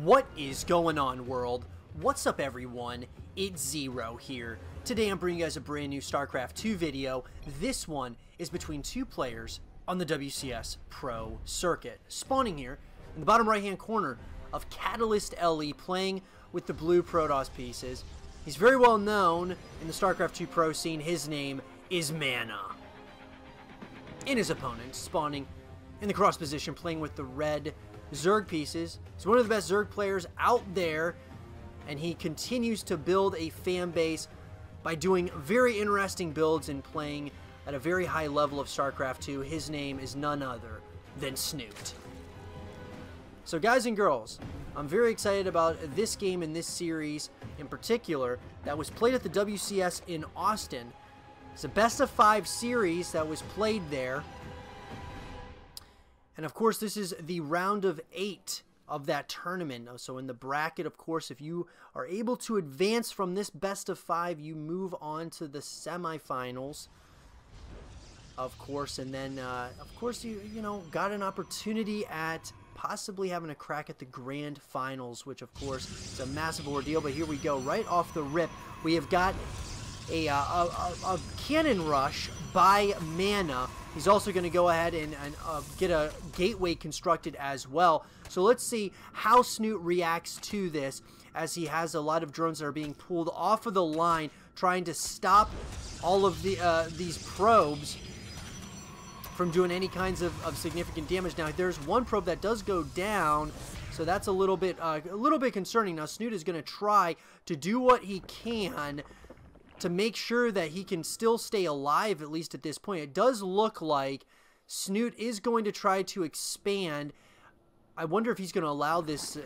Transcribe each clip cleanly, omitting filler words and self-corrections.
What is going on, world? What's up, everyone? It's Zero here. Today I'm bringing you guys a brand new StarCraft 2 video. This one is between two players on the WCS Pro circuit. Spawning here in the bottom right hand corner of Catalyst LE, playing with the blue Protoss pieces. He's very well known in the StarCraft 2 Pro scene. His name is MaNa. In his opponent, spawning in the cross position, playing with the red Zerg pieces. He's one of the best Zerg players out there, and he continues to build a fan base by doing very interesting builds and playing at a very high level of StarCraft 2. His name is none other than Snute. So guys and girls, I'm very excited about this game and this series in particular that was played at the WCS in Austin. It's a best of 5 series that was played there. And of course, this is the round of 8 of that tournament. So in the bracket, of course, if you are able to advance from this best of 5, you move on to the semifinals, of course. And then, of course, you know, got an opportunity at possibly having a crack at the grand finals, which, of course, is a massive ordeal. But here we go. Right off the rip, we have got a cannon rush by MaNa. He's also going to go ahead and get a gateway constructed as well. So let's see how Snute reacts to this, as he has a lot of drones that are being pulled off of the line, trying to stop all of these probes from doing any kinds of significant damage. Now, there's one probe that does go down, so that's a little bit concerning. Now, Snute is going to try to do what he can to make sure that he can still stay alive, at least at this point. It does look like Snute is going to try to expand. I wonder if he's going to allow this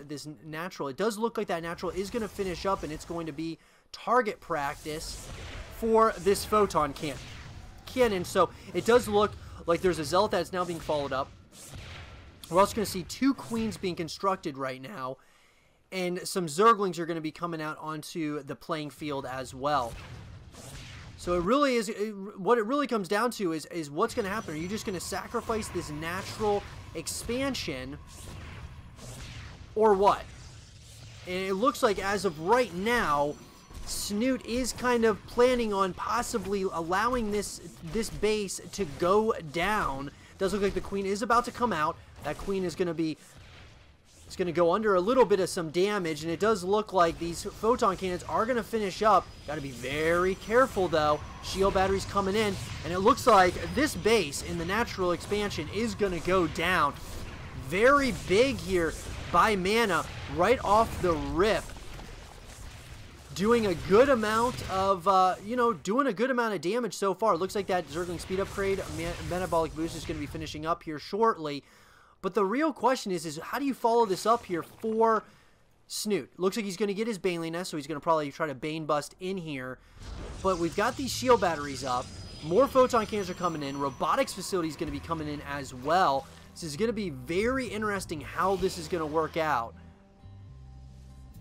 natural. It does look like that natural is going to finish up, and it's going to be target practice for this photon cannon. So it does look like there's a Zealot that's now being followed up. We're also going to see 2 Queens being constructed right now, and some Zerglings are going to be coming out onto the playing field as well. So it really is, what it really comes down to is what's going to happen. Are you just going to sacrifice this natural expansion, or what? And it looks like, as of right now, Snute is kind of planning on possibly allowing this base to go down. It does look like the Queen is about to come out. That Queen is going to be... It's going to go under a little bit of some damage, and it does look like these photon cannons are going to finish up. Got to be very careful, though. Shield batteries coming in, and it looks like this base in the natural expansion is going to go down. Very big here by MaNa right off the rip. Doing a good amount of, doing a good amount of damage so far. It looks like that Zergling speed upgrade, metabolic boost, is going to be finishing up here shortly. But the real question is how do you follow this up here for Snute? Looks like he's going to get his Baneling Nest, so he's going to probably try to Bane Bust in here. But we've got these shield batteries up. More photon cannons are coming in. Robotics facility is going to be coming in as well. This is going to be very interesting how this is going to work out.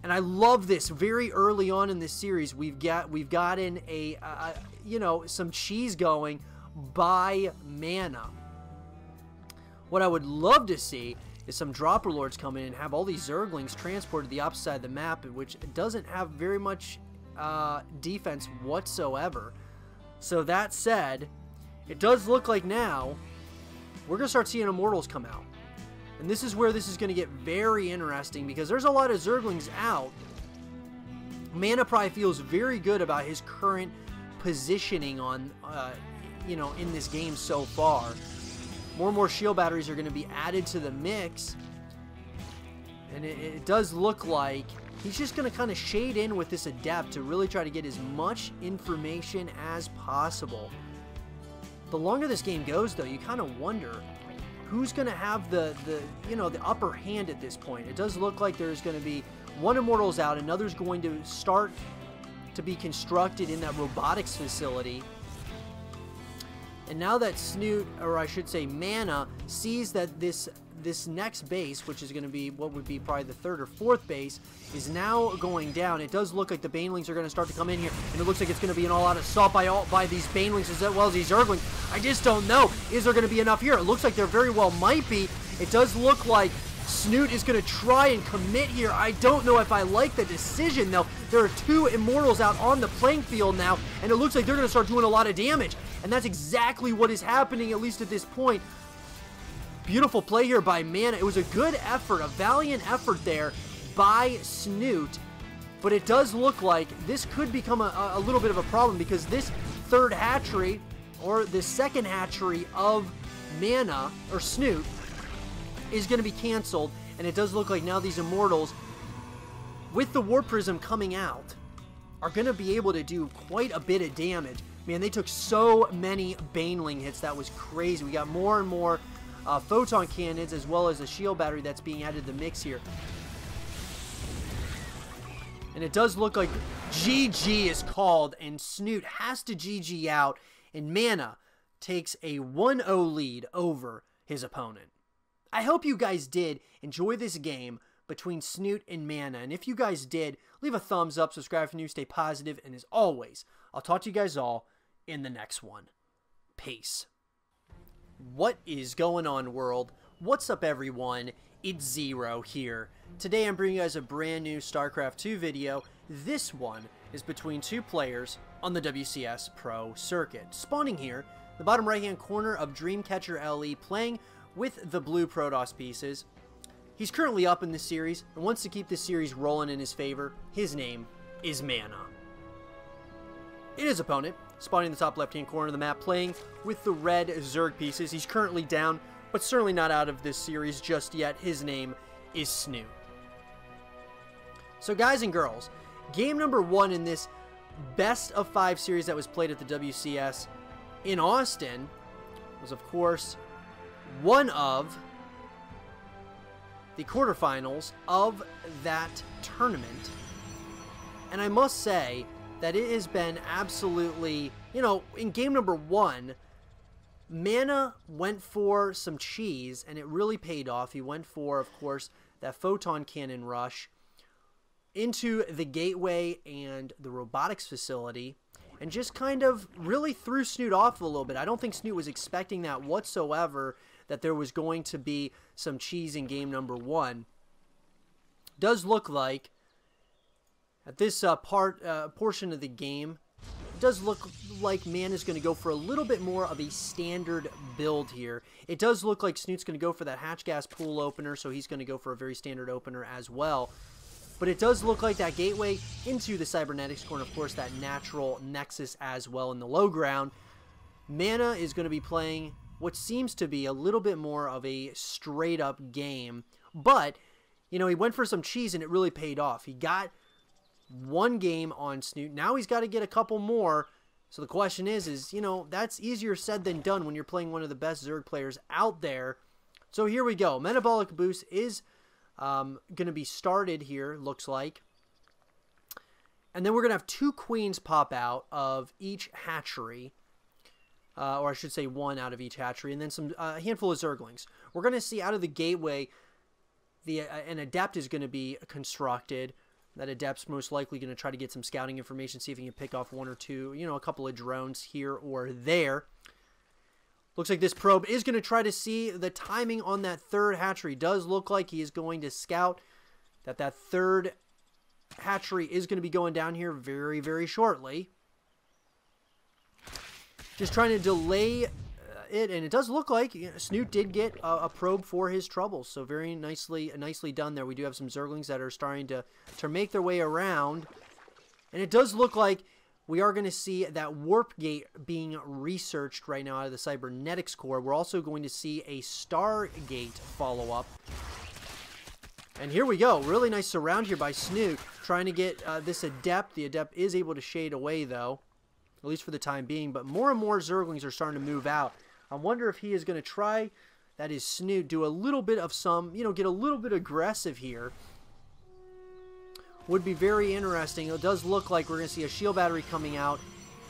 And I love this. Very early on in this series, we've gotten some cheese going by MaNa. What I would love to see is some Dropper Lords come in and have all these Zerglings transported to the opposite side of the map, which doesn't have very much defense whatsoever. So that said, it does look like now we're going to start seeing Immortals come out. And this is where this is going to get very interesting, because there's a lot of Zerglings out. MaNa probably feels very good about his current positioning on, in this game so far. More and more shield batteries are going to be added to the mix. And it does look like he's just going to kind of shade in with this Adept to really try to get as much information as possible. The longer this game goes, though, you kind of wonder who's going to have the upper hand at this point. It does look like there's going to be one Immortals out, another's going to start to be constructed in that robotics facility. And now that Snute, or I should say MaNa, sees that this next base, which is going to be what would be probably the 3rd or 4th base, is now going down. It does look like the Banelings are going to start to come in here, and it looks like it's going to be an all-out assault by these Banelings as well as these Zerglings. I just don't know. Is there going to be enough here? It looks like there very well might be. It does look like Snute is going to try and commit here. I don't know if I like the decision, though. There are 2 Immortals out on the playing field now, and it looks like they're going to start doing a lot of damage. And that's exactly what is happening, at least at this point. Beautiful play here by MaNa. It was a good effort, a valiant effort there by Snute. But it does look like this could become a little bit of a problem, because this third hatchery, or the second hatchery of MaNa, or Snute, is going to be canceled. And it does look like now these Immortals, with the Warp Prism coming out, are going to be able to do quite a bit of damage. Man, they took so many Baneling hits. That was crazy. We got more and more photon cannons, as well as a shield battery that's being added to the mix here. And it does look like GG is called, and Snute has to GG out, and MaNa takes a 1-0 lead over his opponent. I hope you guys did enjoy this game between Snute and MaNa, and if you guys did, leave a thumbs up, subscribe if you're new, stay positive, and as always, I'll talk to you guys all in the next one. Peace. What is going on, world? What's up, everyone? It's Zero here. Today I'm bringing you guys a brand new StarCraft 2 video. This one is between 2 players on the WCS Pro circuit. Spawning here, the bottom right hand corner of Dreamcatcher LE, playing with the blue Protoss pieces. He's currently up in this series and wants to keep this series rolling in his favor. His name is MaNa. In his opponent, spawning in the top left hand corner of the map, playing with the red Zerg pieces. He's currently down, but certainly not out of this series just yet. His name is Snute. So guys and girls, game number 1 in this best of 5 series that was played at the WCS in Austin was, of course, one of the quarterfinals of that tournament. And I must say that it has been absolutely, in game number 1, MaNa went for some cheese, and it really paid off. He went for, of course, that photon cannon rush into the gateway and the robotics facility, and just kind of really threw Snute off a little bit. I don't think Snute was expecting that whatsoever, that there was going to be some cheese in game number 1. Does look like at this portion of the game, it does look like MaNa is going to go for a little bit more of a standard build here. It does look like Snute's going to go for that hatch gas pool opener, so he's going to go for a very standard opener as well. But it does look like that gateway into the cybernetics core, and of course that natural nexus as well in the low ground. MaNa is going to be playing what seems to be a little bit more of a straight up game, but he went for some cheese and it really paid off. He got 1 game on Snute. Now he's got to get a couple more. So the question is that's easier said than done when you're playing one of the best Zerg players out there. So here we go. Metabolic Boost is going to be started here, looks like. And then we're going to have 2 queens pop out of each hatchery. Or I should say 1 out of each hatchery. And then some handful of Zerglings. We're going to see out of the gateway, an Adept is going to be constructed. That Adept's most likely going to try to get some scouting information, see if he can pick off 1 or 2, a couple of drones here or there. Looks like this probe is going to try to see the timing on that 3rd hatchery. Does look like he is going to scout that 3rd hatchery is going to be going down here very, very shortly. Just trying to delay it, and it does look like Snute did get a probe for his troubles, so very nicely done there. We do have some Zerglings that are starting to make their way around, and it does look like we are going to see that warp gate being researched right now out of the cybernetics core. We're also going to see a Stargate follow-up. And here we go. Really nice surround here by Snute, trying to get this Adept. The Adept is able to shade away, though, at least for the time being. But more and more Zerglings are starting to move out. I wonder if he is going to try, that is Snute, do a little bit of some, get a little bit aggressive here. Would be very interesting. It does look like we're going to see a shield battery coming out,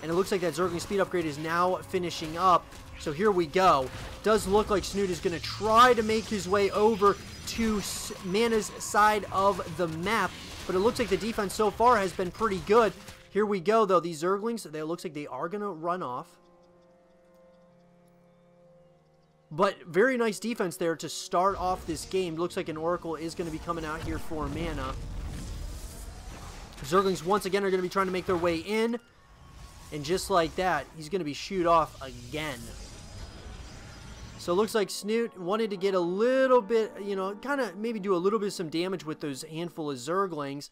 and it looks like that Zergling speed upgrade is now finishing up. So here we go. Does look like Snute is going to try to make his way over to MaNa's side of the map, but it looks like the defense so far has been pretty good. Here we go, though. These Zerglings, it looks like they are going to run off. But very nice defense there to start off this game. Looks like an Oracle is going to be coming out here for MaNa. Zerglings once again are going to be trying to make their way in. And just like that, he's going to be shoot off again. So it looks like Snute wanted to get a little bit, you know, kind of maybe do a little bit of some damage with those handful of Zerglings.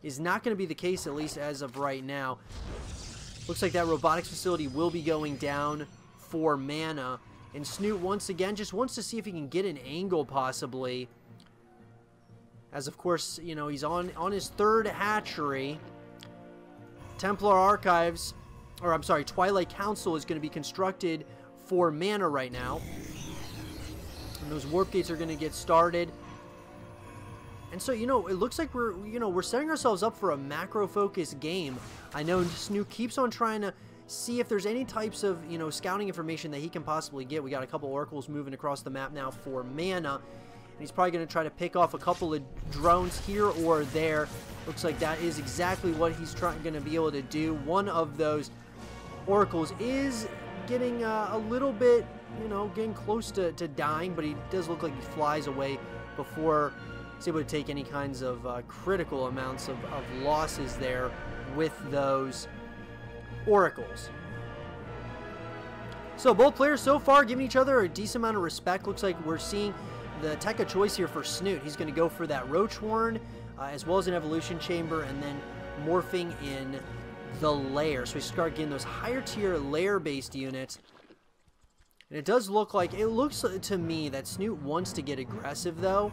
Is not going to be the case, at least as of right now. Looks like that robotics facility will be going down for MaNa. And Snute once again just wants to see if he can get an angle possibly. As of course, you know, he's on his third hatchery. Templar Archives, or I'm sorry, Twilight Council is going to be constructed for MaNa right now. And those warp gates are going to get started. And so, you know, it looks like we're setting ourselves up for a macro-focused game. I know Snute keeps on trying to see if there's any types of, you know, scouting information that he can possibly get. We got a couple oracles moving across the map now for MaNa. And he's probably going to try to pick off a couple of drones here or there. Looks like that is exactly what he's going to be able to do. One of those oracles is getting a little bit, you know, getting close to dying, but he does look like he flies away before he's able to take any kinds of critical amounts of losses there with those oracles. So both players so far giving each other a decent amount of respect. Looks like we're seeing the tech of choice here for Snute. He's going to go for that roach horn as well as an evolution chamber, and then morphing in the lair. So we start getting those higher tier lair based units. And it looks to me that Snute wants to get aggressive though.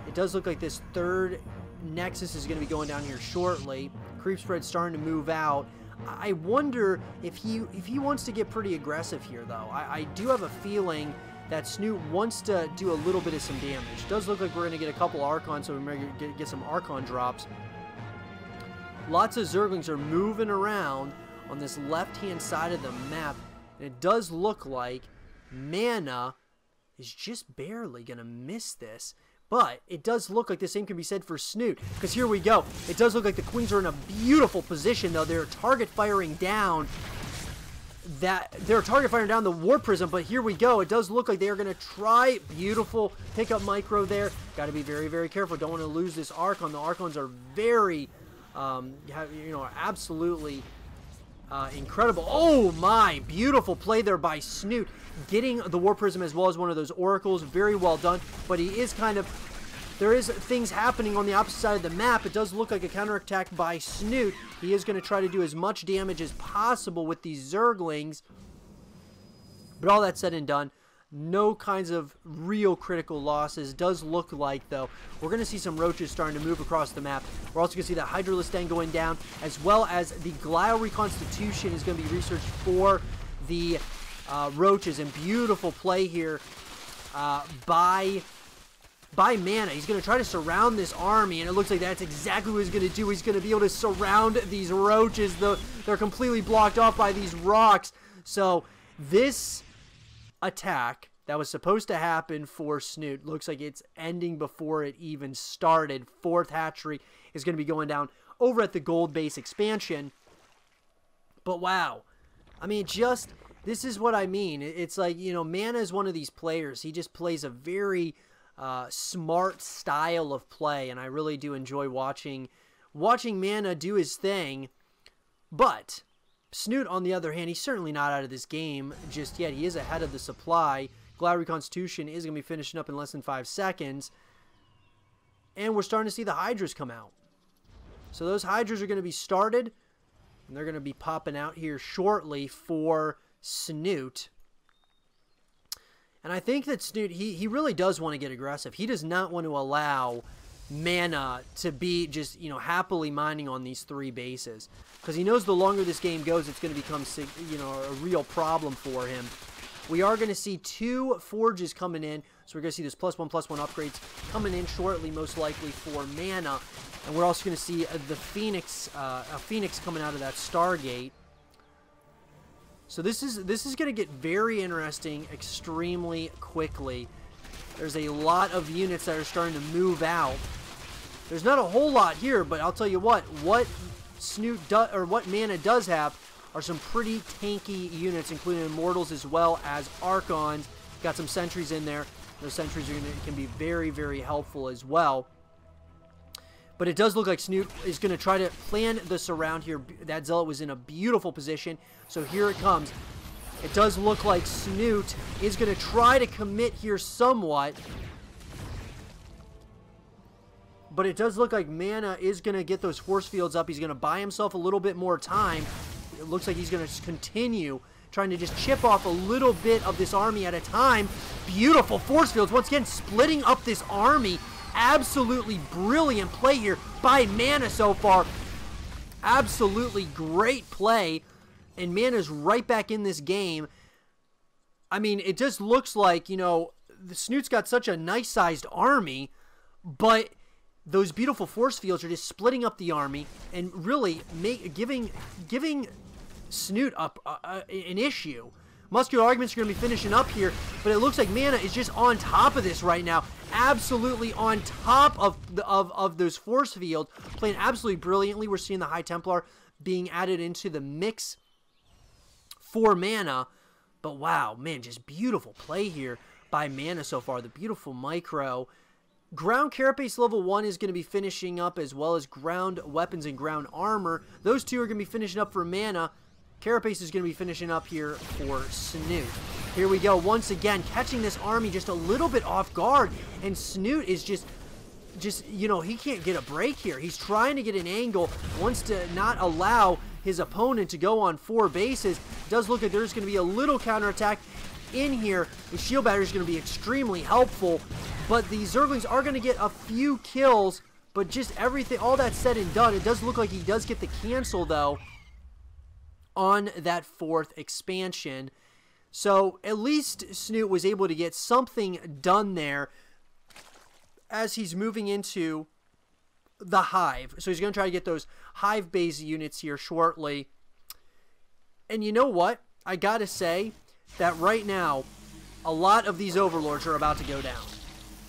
It does look like this third nexus is going to be going down here shortly. Creep spread starting to move out. I wonder if he wants to get pretty aggressive here though. I do have a feeling that Snute wants to do a little bit of some damage. It does look like we're going to get a couple Archons, so we might get some Archon drops. Lots of Zerglings are moving around on this left-hand side of the map, and it does look like MaNa is just barely going to miss this. But it does look like the same can be said for Snute, because here we go. It does look like the Queens are in a beautiful position, though. They're target firing down the War Prism, but here we go. It does look like they are going to try. Beautiful pickup micro there. Got to be very, very careful. Don't want to lose this Archon. The Archons are very, absolutely incredible. Oh my, beautiful play there by Snute. Getting the War Prism as well as one of those Oracles. Very well done, but he is there is things happening on the opposite side of the map. It does look like a counterattack by Snute. He is going to try to do as much damage as possible with these Zerglings. But all that said and done, no kinds of real critical losses. Does look like, though, we're going to see some roaches starting to move across the map. We're also going to see that Hydralistan going down, as well as the Glial Reconstitution is going to be researched for the roaches. And beautiful play here by MaNa. He's going to try to surround this army, and it looks like that's exactly what he's going to do. He's going to be able to surround these roaches. They're completely blocked off by these rocks. So this attack that was supposed to happen for Snute looks like it's ending before it even started. Fourth hatchery is going to be going down over at the gold base expansion. But wow, I mean, this is what I mean. It's like, you know, MaNa is one of these players. He just plays a very smart style of play, and I really do enjoy watching MaNa do his thing. But Snute, on the other hand, he's certainly not out of this game just yet. He is ahead of the supply. Glial Reconstitution is going to be finishing up in less than 5 seconds, and we're starting to see the Hydras come out. So those Hydras are going to be started, and they're going to be popping out here shortly for Snute. And I think that Snute, he really does want to get aggressive. He does not want to allow MaNa to be just, you know, happily mining on these 3 bases. Because he knows the longer this game goes, it's going to become, you know, a real problem for him. We are going to see 2 forges coming in. So we're going to see this +1/+1 upgrades coming in shortly, most likely for MaNa. And we're also going to see the Phoenix, a Phoenix coming out of that Stargate. So this is going to get very interesting extremely quickly. There's a lot of units that are starting to move out. There's not a whole lot here, but I'll tell you what Snute does, or what MaNa does have, are some pretty tanky units, including Immortals as well as Archons. Got some sentries in there. Those sentries can be very, very helpful as well. But it does look like Snute is going to try to plan this around here. That Zealot was in a beautiful position. So here it comes. It does look like Snute is going to try to commit here somewhat. But it does look like MaNa is going to get those force fields up. He's going to buy himself a little bit more time. It looks like he's going to continue trying to just chip off a little bit of this army at a time. Beautiful force fields. Once again, splitting up this army. Absolutely brilliant play here by MaNa so far. Absolutely great play. And MaNa's right back in this game. I mean, it just looks like, you know, the Snute's got such a nice-sized army, but those beautiful force fields are just splitting up the army and really giving Snute up an issue. Muscular arguments are going to be finishing up here, but it looks like MaNa is just on top of this right now. Absolutely on top of those force fields, playing absolutely brilliantly. We're seeing the High Templar being added into the mix for MaNa, but wow, man, just beautiful play here by MaNa so far. The beautiful micro. Ground Carapace level 1 is going to be finishing up, as well as ground weapons and ground armor. Those two are going to be finishing up for MaNa. Carapace is going to be finishing up here for Snute. Here we go, once again, catching this army just a little bit off guard, and Snute is just, you know, he can't get a break here. He's trying to get an angle, wants to not allow his opponent to go on 4 bases. It does look like there's going to be a little counterattack in here. The shield battery is going to be extremely helpful, but the Zerglings are going to get a few kills, but just everything, all that said and done, it does look like he does get the cancel, though, on that 4th expansion. So at least Snute was able to get something done there as he's moving into the Hive. So he's going to try to get those Hive base units here shortly. And you know what? I got to say that right now, a lot of these Overlords are about to go down.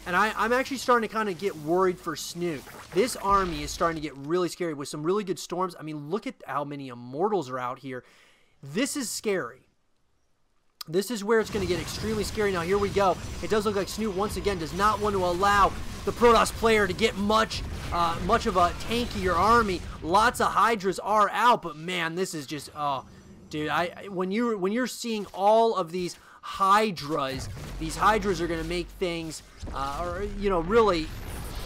And I'm actually starting to kind of get worried for Snute. This army is starting to get really scary with some really good storms. I mean, look at how many Immortals are out here. This is scary. This is where it's going to get extremely scary. Now, here we go. It does look like Snute, once again, does not want to allow the Protoss player to get much of a tankier army. Lots of Hydras are out, but man, this is just, oh, dude, when you're seeing all of these Hydras are going to make things, or, you know, really,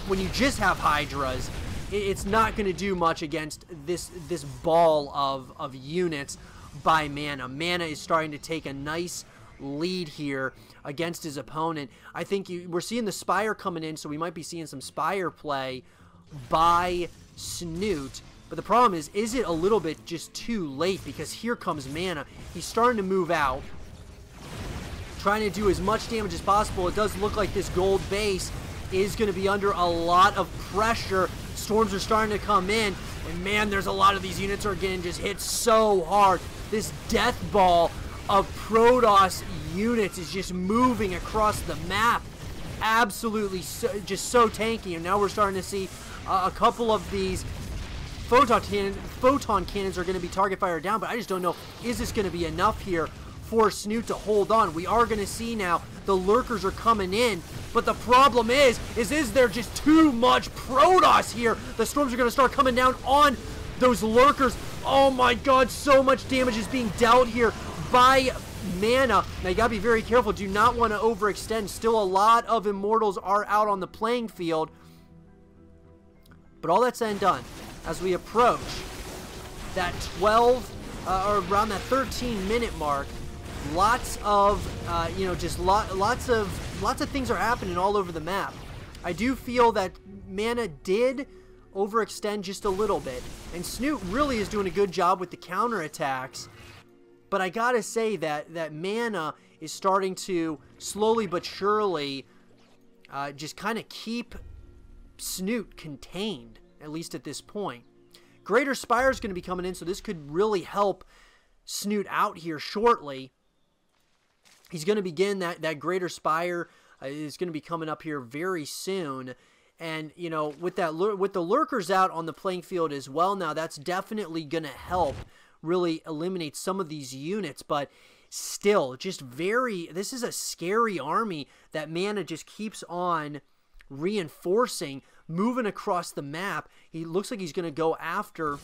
when you just have Hydras, it's not going to do much against this ball of units by MaNa. MaNa is starting to take a nice lead here against his opponent. I think we're seeing the Spire coming in, so we might be seeing some Spire play by Snute. But the problem is it a little bit just too late? Because here comes MaNa. He's starting to move out, trying to do as much damage as possible. It does look like this gold base is going to be under a lot of pressure. Storms are starting to come in, and man, there's a lot of these units are getting just hit so hard. This death ball of Protoss units is just moving across the map. Absolutely just so tanky, and now we're starting to see a couple of these photon cannons are going to be target fire down, but I just don't know, is this going to be enough here for Snute to hold on? We are going to see now the lurkers are coming in, but the problem is there just too much Protoss here? The storms are going to start coming down on those lurkers. Oh my god, so much damage is being dealt here by MaNa. Now you gotta be very careful, do not want to overextend. Still a lot of Immortals are out on the playing field. But all that's said and done, as we approach that 12 or around that 13-minute mark, lots of you know, just lots of things are happening all over the map. I do feel that MaNa did overextend just a little bit, and Snute really is doing a good job with the counterattacks. But I gotta say that MaNa is starting to slowly but surely just kind of keep Snute contained, at least at this point. Greater Spire is going to be coming in, so this could really help Snute out here shortly. He's going to begin that Greater Spire is going to be coming up here very soon. And, you know, with the lurkers out on the playing field as well now, that's definitely going to help really eliminate some of these units. But still, just this is a scary army that MaNa just keeps on reinforcing, moving across the map. He looks like he's going to go after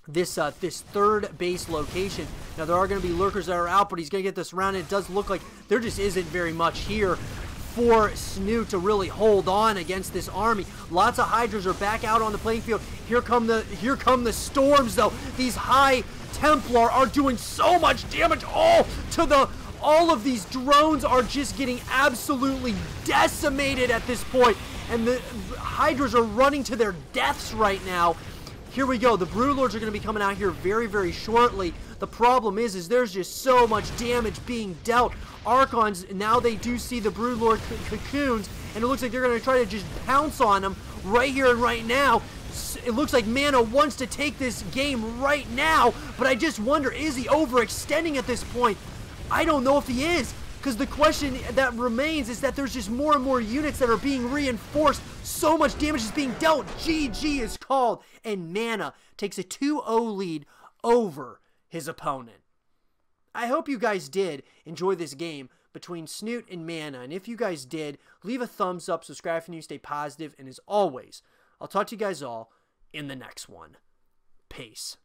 this third base location. Now, there are going to be lurkers that are out, but he's going to get this round. It does look like there just isn't very much here for Snute to really hold on against this army. Lots of Hydras are back out on the playing field. Here come the storms, though. These High Templar are doing so much damage. All of these drones are just getting absolutely decimated at this point, and the Hydras are running to their deaths right now. Here we go. The Broodlords are going to be coming out here very, very shortly. The problem is there's just so much damage being dealt. Archons, now they do see the Broodlord cocoons, and it looks like they're going to try to just pounce on them right here and right now. It looks like MaNa wants to take this game right now, but I just wonder, is he overextending at this point? I don't know if he is, because the question that remains is that there's just more and more units that are being reinforced. So much damage is being dealt. GG is called, and MaNa takes a 2-0 lead over his opponent. I hope you guys did enjoy this game between Snute and MaNa, and if you guys did, leave a thumbs up, subscribe if you stay positive, and as always, I'll talk to you guys all in the next one. Peace.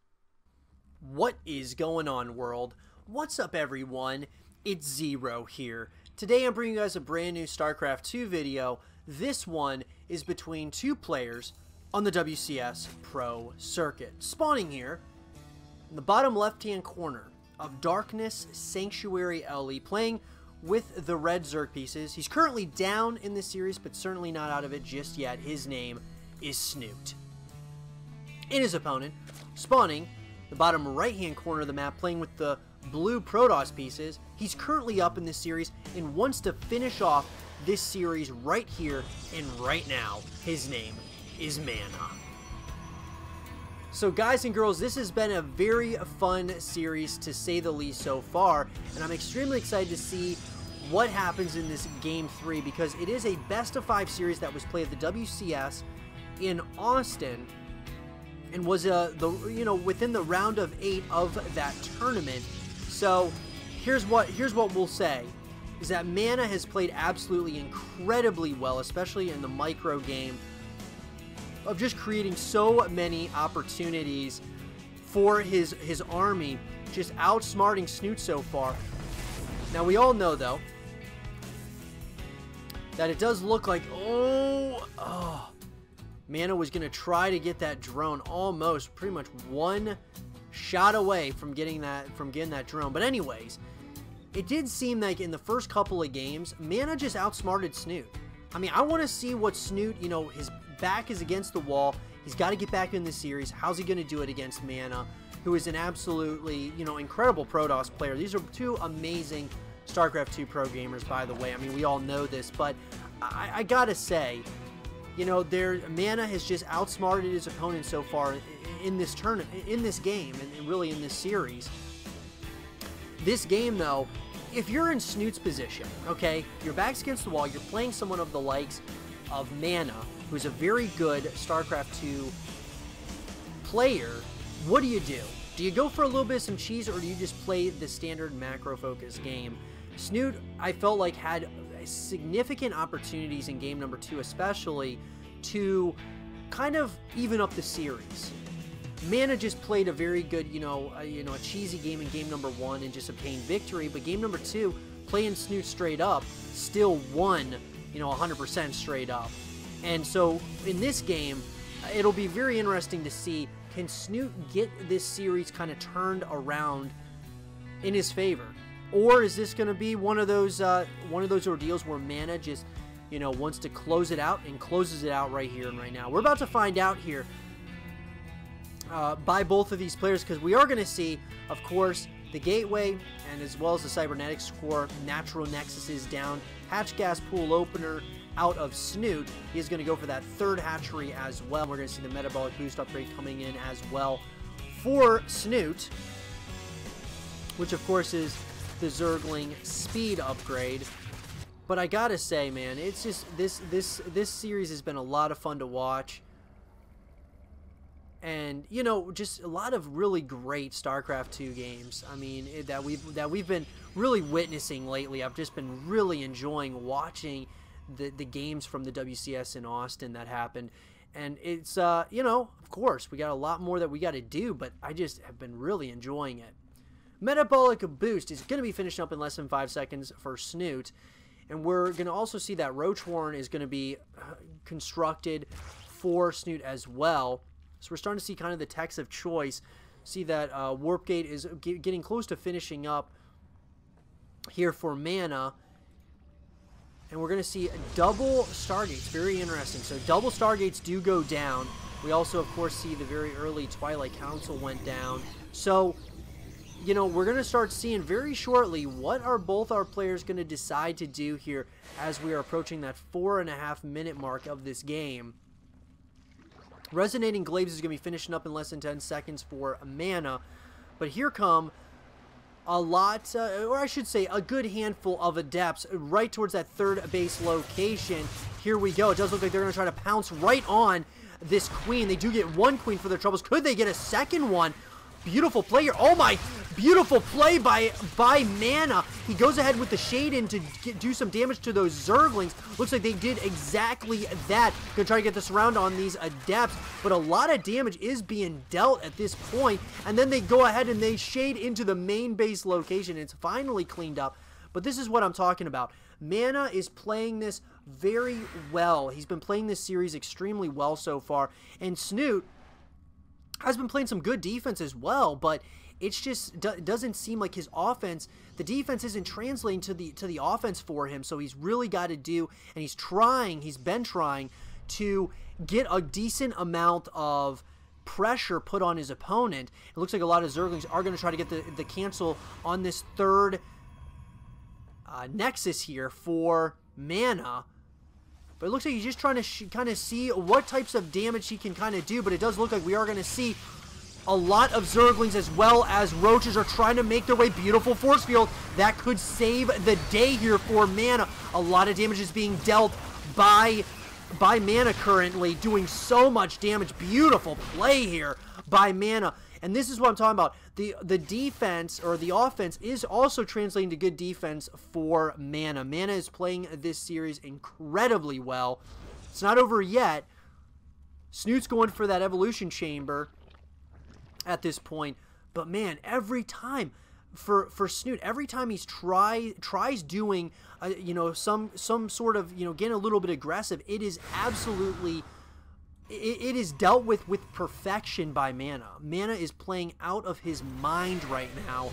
What is going on, world? What's up, everyone? It's Zero here. Today I'm bringing you guys a brand new StarCraft 2 video. This one is between two players on the WCS Pro Circuit. Spawning here in the bottom left-hand corner of Darkness Sanctuary LE, playing with the red Zerg pieces. He's currently down in the series, but certainly not out of it just yet. His name is Snute. In his opponent, spawning the bottom right-hand corner of the map, playing with the blue Protoss pieces. He's currently up in this series and wants to finish off this series right here and right now. His name is MaNa. So guys and girls, this has been a very fun series to say the least so far, and I'm extremely excited to see what happens in this Game 3, because it is a best-of-5 series that was played at the WCS in Austin, and was within the round of 8 of that tournament. So here's what we'll say, is that MaNa has played absolutely incredibly well, especially in the micro game, of just creating so many opportunities for his army, just outsmarting Snute so far. Now, we all know, though, that it does look like, MaNa was going to try to get that drone, almost pretty much one shot away from getting that drone. But anyways, it did seem like in the first couple of games, MaNa just outsmarted Snute. I mean, I want to see what Snute, his back is against the wall. He's got to get back in the series. How's he going to do it against MaNa, who is an absolutely, incredible Protoss player? These are two amazing StarCraft 2 pro gamers, by the way. I mean, we all know this, but I got to say, MaNa has just outsmarted his opponent so far in this tournament, in this game, and really in this series. This game, though, if you're in Snute's position, okay, your back's against the wall, you're playing someone of the likes of MaNa, who's a very good StarCraft 2 player, what do? Do you go for a little bit of some cheese, or do you just play the standard macro-focused game? Snute, I felt like, had significant opportunities in game number 2, especially, to kind of even up the series. MaNa just played a very good, a cheesy game in game number 1 and just obtained victory, but game number 2, playing Snute straight up, still won, 100% straight up. And so, in this game, it'll be very interesting to see, can Snute get this series kind of turned around in his favor? Or is this going to be one of those ordeals where MaNa just, wants to close it out, and closes it out right here and right now? We're about to find out here by both of these players, because we are going to see, of course, the Gateway, and as well as the Cybernetics Core, Natural Nexuses down, Hatch Gas Pool Opener out of Snute. He is going to go for that third hatchery as well. We're going to see the Metabolic Boost upgrade coming in as well for Snute, which of course is the Zergling speed upgrade. But I gotta say, man, it's just this series has been a lot of fun to watch. And, you know, just a lot of really great StarCraft 2 games. I mean, that we've been really witnessing lately. I've just been really enjoying watching the games from the WCS in Austin that happened. And it's, you know, of course, we got a lot more that we got to do, but I just have been really enjoying it. Metabolic Boost is going to be finishing up in less than 5 seconds for Snute. And we're going to also see that Roach Horn is going to be constructed for Snute as well. So we're starting to see kind of the techs of choice. See that Warp Gate is getting close to finishing up here for MaNa. And we're going to see double Stargates. Very interesting. So double Stargates do go down. We also, of course, see the very early Twilight Council went down. So, you know, we're going to start seeing very shortly what are both our players going to decide to do here as we are approaching that 4.5 minute mark of this game. Resonating Glaives is going to be finishing up in less than 10 seconds for MaNa. But here come a lot, or I should say a good handful of Adepts right towards that third base location. Here we go. It does look like they're going to try to pounce right on this Queen. They do get one Queen for their troubles. Could they get a second one? Beautiful play here. Oh my, beautiful play by MaNa. He goes ahead with the Shade in to do some damage to those Zerglings. Looks like they did exactly that. Gonna try to get the surround on these Adepts, but a lot of damage is being dealt at this point. And then they go ahead and they Shade into the main base location. It's finally cleaned up, but this is what I'm talking about. MaNa is playing this very well. He's been playing this series extremely well so far, and Snute has been playing some good defense as well, but it's just doesn't seem like his offense, the defense isn't translating to the offense for him. So he's really got to do, and he's been trying to get a decent amount of pressure put on his opponent. It looks like a lot of Zerglings are going to try to get the cancel on this third Nexus here for MaNa. But it looks like he's just trying to kind of see what types of damage he can kind of do. But it does look like we are going to see a lot of Zerglings as well as Roaches are trying to make their way. Beautiful force field. That could save the day here for MaNa. A lot of damage is being dealt by MaNa currently. Doing so much damage. Beautiful play here by MaNa. And this is what I'm talking about. The defense, or the offense, is also translating to good defense for MaNa. MaNa is playing this series incredibly well. It's not over yet. Snute's going for that Evolution Chamber at this point. But man, every time for Snute, every time he's tries doing you know, some sort of, you know, getting a little bit aggressive, it is absolutely, it is dealt with perfection by MaNa. MaNa is playing out of his mind right now,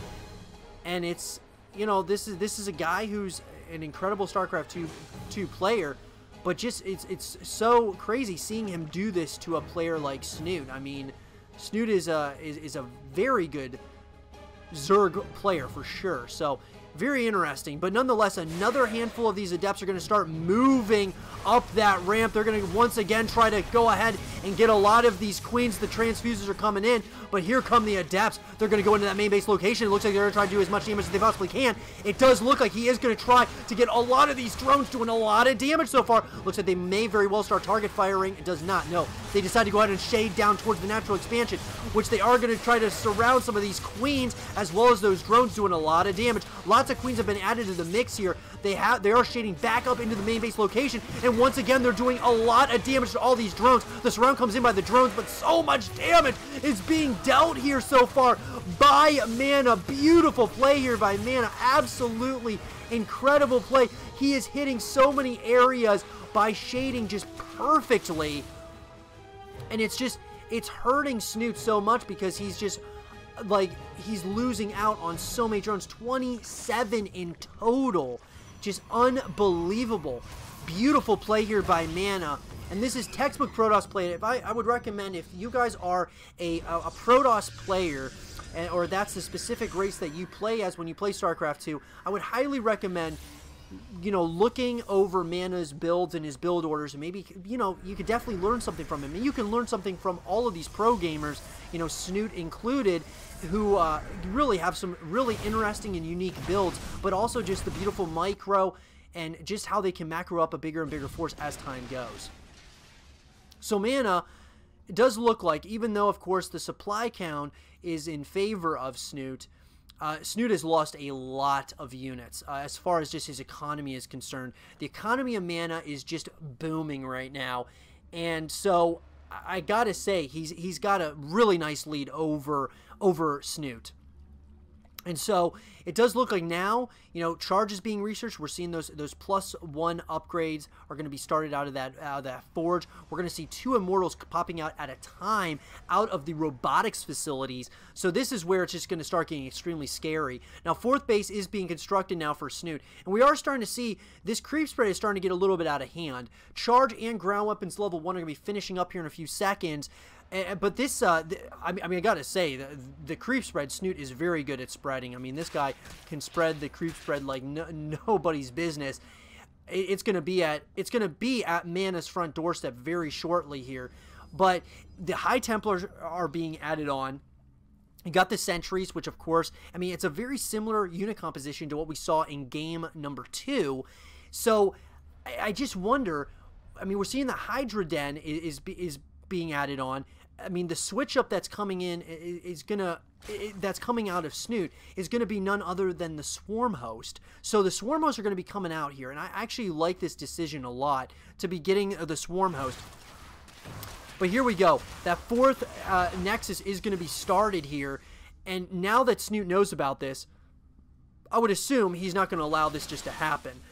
and it's, you know, this is a guy who's an incredible StarCraft 2 player, but just it's so crazy seeing him do this to a player like Snute. I mean, Snute is a very good Zerg player for sure. So very interesting, but nonetheless, another handful of these Adepts are going to start moving up that ramp. They're going to once again try to go ahead and get a lot of these Queens. The Transfuses are coming in, but here come the Adepts. They're going to go into that main base location. It looks like they're going to try to do as much damage as they possibly can. It does look like he is going to try to get a lot of these drones doing a lot of damage so far. Looks like they may very well start target firing. It does not. No, they decide to go ahead and shade down towards the natural expansion, which they are going to try to surround some of these Queens as well as those drones doing a lot of damage. Lots of Queens have been added to the mix here. They are shading back up into the main base location, and once again they're doing a lot of damage to all these drones. The surround comes in by the drones, but so much damage is being dealt here so far by MaNa. Beautiful play here by MaNa. Absolutely incredible play. He is hitting so many areas by shading just perfectly, and it's hurting Snute so much because he's just, like, he's losing out on so many drones. 27 in total. Just unbelievable. Beautiful play here by MaNa. And this is textbook Protoss play. I would recommend, if you guys are a Protoss player, or that's the specific race that you play as when you play StarCraft 2, I would highly recommend, you know, looking over MaNa's builds and his build orders, and maybe, you know, you could definitely learn something from him. And you can learn something from all of these pro gamers, you know, Snute included, who really have some really interesting and unique builds, but also just the beautiful micro and just how they can macro up a bigger and bigger force as time goes. So MaNa it does look like, even though, of course, the supply count is in favor of Snute, Snute has lost a lot of units as far as just his economy is concerned. The economy of MaNa is just booming right now, and so I gotta say he's got a really nice lead over Snute. And so it does look like now, you know, charge is being researched. We're seeing those +1 upgrades are going to be started out of that forge. We're going to see 2 immortals popping out at a time out of the robotics facilities. So this is where it's just going to start getting extremely scary. Now, 4th base is being constructed now for Snute, and we are starting to see this creep spread is starting to get a little bit out of hand. Charge and ground weapons level 1 are going to be finishing up here in a few seconds. But this, I mean, I gotta say, the creep spread, Snute is very good at spreading. I mean, this guy can spread the creep spread like nobody's business. It's gonna be at MaNa's front doorstep very shortly here. But the High Templars are being added on. You got the sentries, which of course, I mean, it's a very similar unit composition to what we saw in game number 2. So I just wonder. I mean, we're seeing the Hydra Den is being added on. I mean, the switch up that's coming in that's coming out of Snute is gonna be none other than the Swarm Host. So the Swarm Hosts are gonna be coming out here, and I actually like this decision a lot to be getting the Swarm Host. But here we go. That 4th Nexus is gonna be started here, and now that Snute knows about this, I would assume he's not gonna allow this just to happen.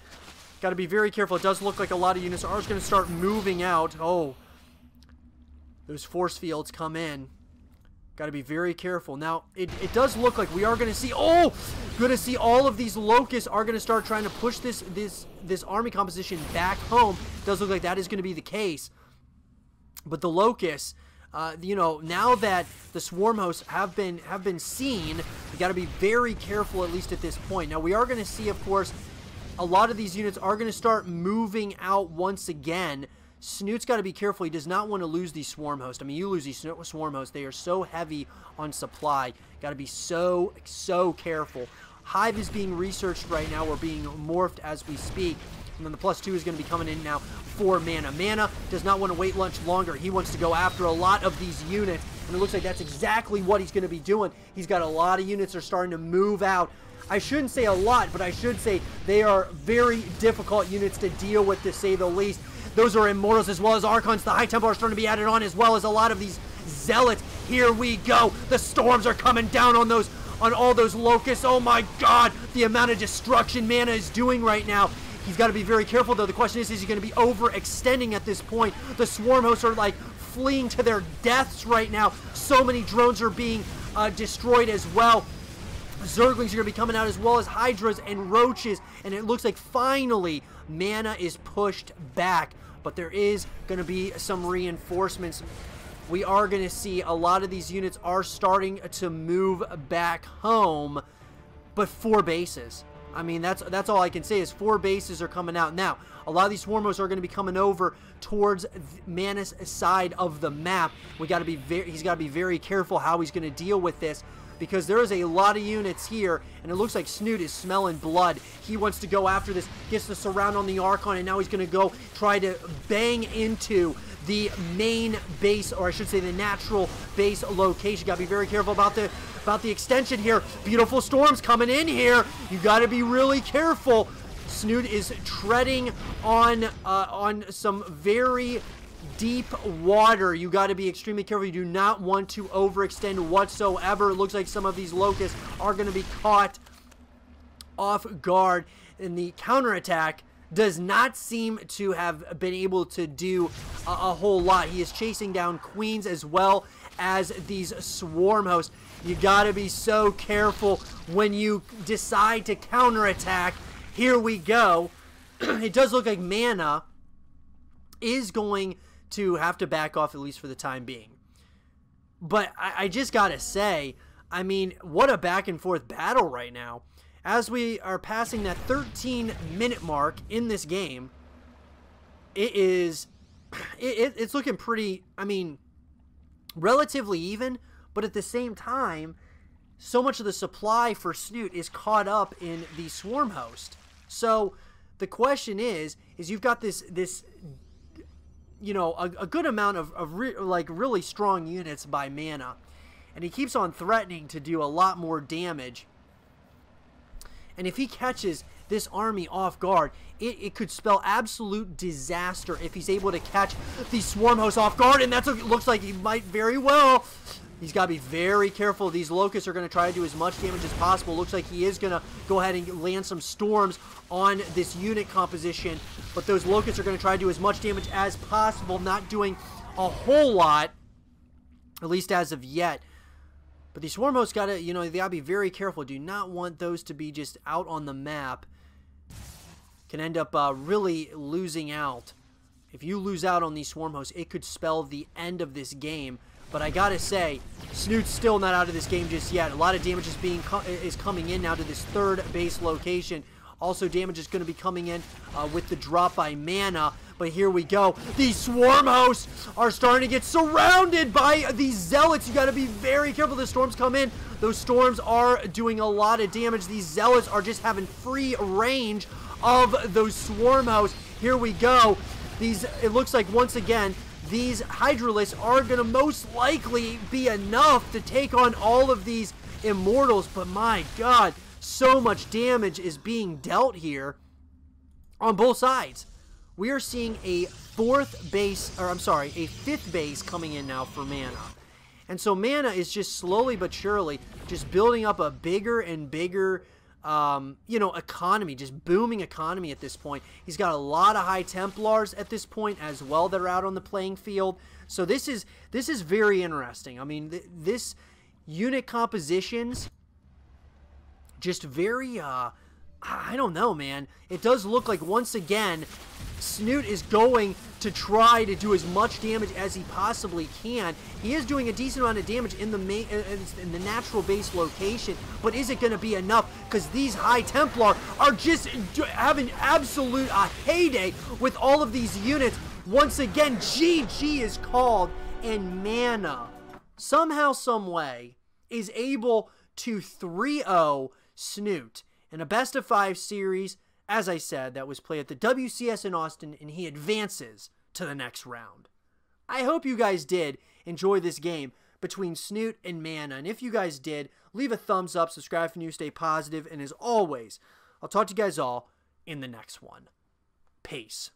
Got to be very careful. It does look like a lot of units are going to start moving out. Oh. Those force fields come in. Got to be very careful. Now, it does look like we are going to see... Oh! Going to see all of these locusts are going to start trying to push this army composition back home. Does look like that is going to be the case. But the locusts, you know, now that the swarm hosts have been seen, you got to be very careful, at least at this point. Now, we are going to see, of course, a lot of these units are going to start moving out once again. Snute's got to be careful. He does not want to lose these swarm hosts. I mean, you lose these swarm hosts. They are so heavy on supply. Got to be so careful. Hive is being researched right now. We're being morphed as we speak. And then the +2 is going to be coming in now for MaNa. MaNa does not want to wait much longer. He wants to go after a lot of these units. And it looks like that's exactly what he's going to be doing. He's got a lot of units that are starting to move out. I shouldn't say a lot, but I should say they are very difficult units to deal with, to say the least. Those are Immortals as well as Archons. The High Templar are starting to be added on, as well as a lot of these Zealots. Here we go. The storms are coming down on all those locusts. Oh my god, the amount of destruction MaNa is doing right now. He's got to be very careful, though. The question is he going to be overextending at this point? The swarm hosts are like fleeing to their deaths right now. So many drones are being destroyed as well. Zerglings are going to be coming out, as well as Hydras and Roaches, and it looks like finally MaNa is pushed back, but there is going to be some reinforcements. We are going to see a lot of these units are starting to move back home, but 4 bases. I mean, that's all I can say is 4 bases are coming out. Now, a lot of these swarm hosts are going to be coming over towards MaNa's side of the map. He's got to be very careful how he's going to deal with this, because there is a lot of units here, and it looks like Snute is smelling blood. He wants to go after this, gets the surround on the Archon, and now he's going to go try to bang into the main base, or I should say the natural base location. Got to be very careful about the extension here. Beautiful storms coming in here. You got to be really careful. Snute is treading on some very deep water. You got to be extremely careful. You do not want to overextend whatsoever. It looks like some of these locusts are going to be caught off guard, and the counterattack does not seem to have been able to do a whole lot. He is chasing down queens as well as these swarm hosts. You got to be so careful when you decide to counterattack. Here we go. It does look like MaNa is going to have to back off, at least for the time being. But I just gotta say, I mean, what a back and forth battle right now. As we are passing that 13-minute mark in this game, it's looking pretty, I mean, relatively even, but at the same time, so much of the supply for Snute is caught up in the swarm host. So the question is you've got this you know, a good amount of like really strong units by MaNa. And he keeps on threatening to do a lot more damage. And if he catches this army off guard, it could spell absolute disaster if he's able to catch the Swarm Host off guard. And that's what it looks like he might very well. He's got to be very careful. These Locusts are going to try to do as much damage as possible. Looks like he is going to go ahead and land some Storms on this unit composition. But those Locusts are going to try to do as much damage as possible, not doing a whole lot, at least as of yet. But these Swarm Hosts got to, you know, they got to be very careful. Do not want those to be just out on the map. Can end up really losing out. If you lose out on these Swarm Hosts, it could spell the end of this game. But I gotta say, Snute's still not out of this game just yet. A lot of damage is coming in now to this third base location. Also, damage is going to be coming in with the drop by MaNa. But here we go. These Swarm Hosts are starting to get surrounded by these Zealots. You got to be very careful. The Storms come in. Those Storms are doing a lot of damage. These Zealots are just having free range of those Swarm Hosts. Here we go. It looks like once again, these Hydralisks are going to most likely be enough to take on all of these Immortals. But my God, so much damage is being dealt here on both sides. We are seeing a fifth base coming in now for MaNa. And so MaNa is just slowly but surely just building up a bigger and bigger you know, economy, just booming economy at this point. He's got a lot of High Templars at this point as well that are out on the playing field. So this is very interesting. I mean, this unit compositions just very, I don't know, man. It does look like once again, Snute is going to try to do as much damage as he possibly can. He is doing a decent amount of damage in the natural base location, but is it going to be enough? Because these High Templar are just having absolute heyday with all of these units. Once again, GG is called, and MaNa somehow, some way is able to 3-0 Snute in a best-of-5 series. As I said, that was played at the WCS in Austin, and he advances to the next round. I hope you guys did enjoy this game between Snute and MaNa, and if you guys did, leave a thumbs up, subscribe if you're new, stay positive, and as always, I'll talk to you guys all in the next one. Peace.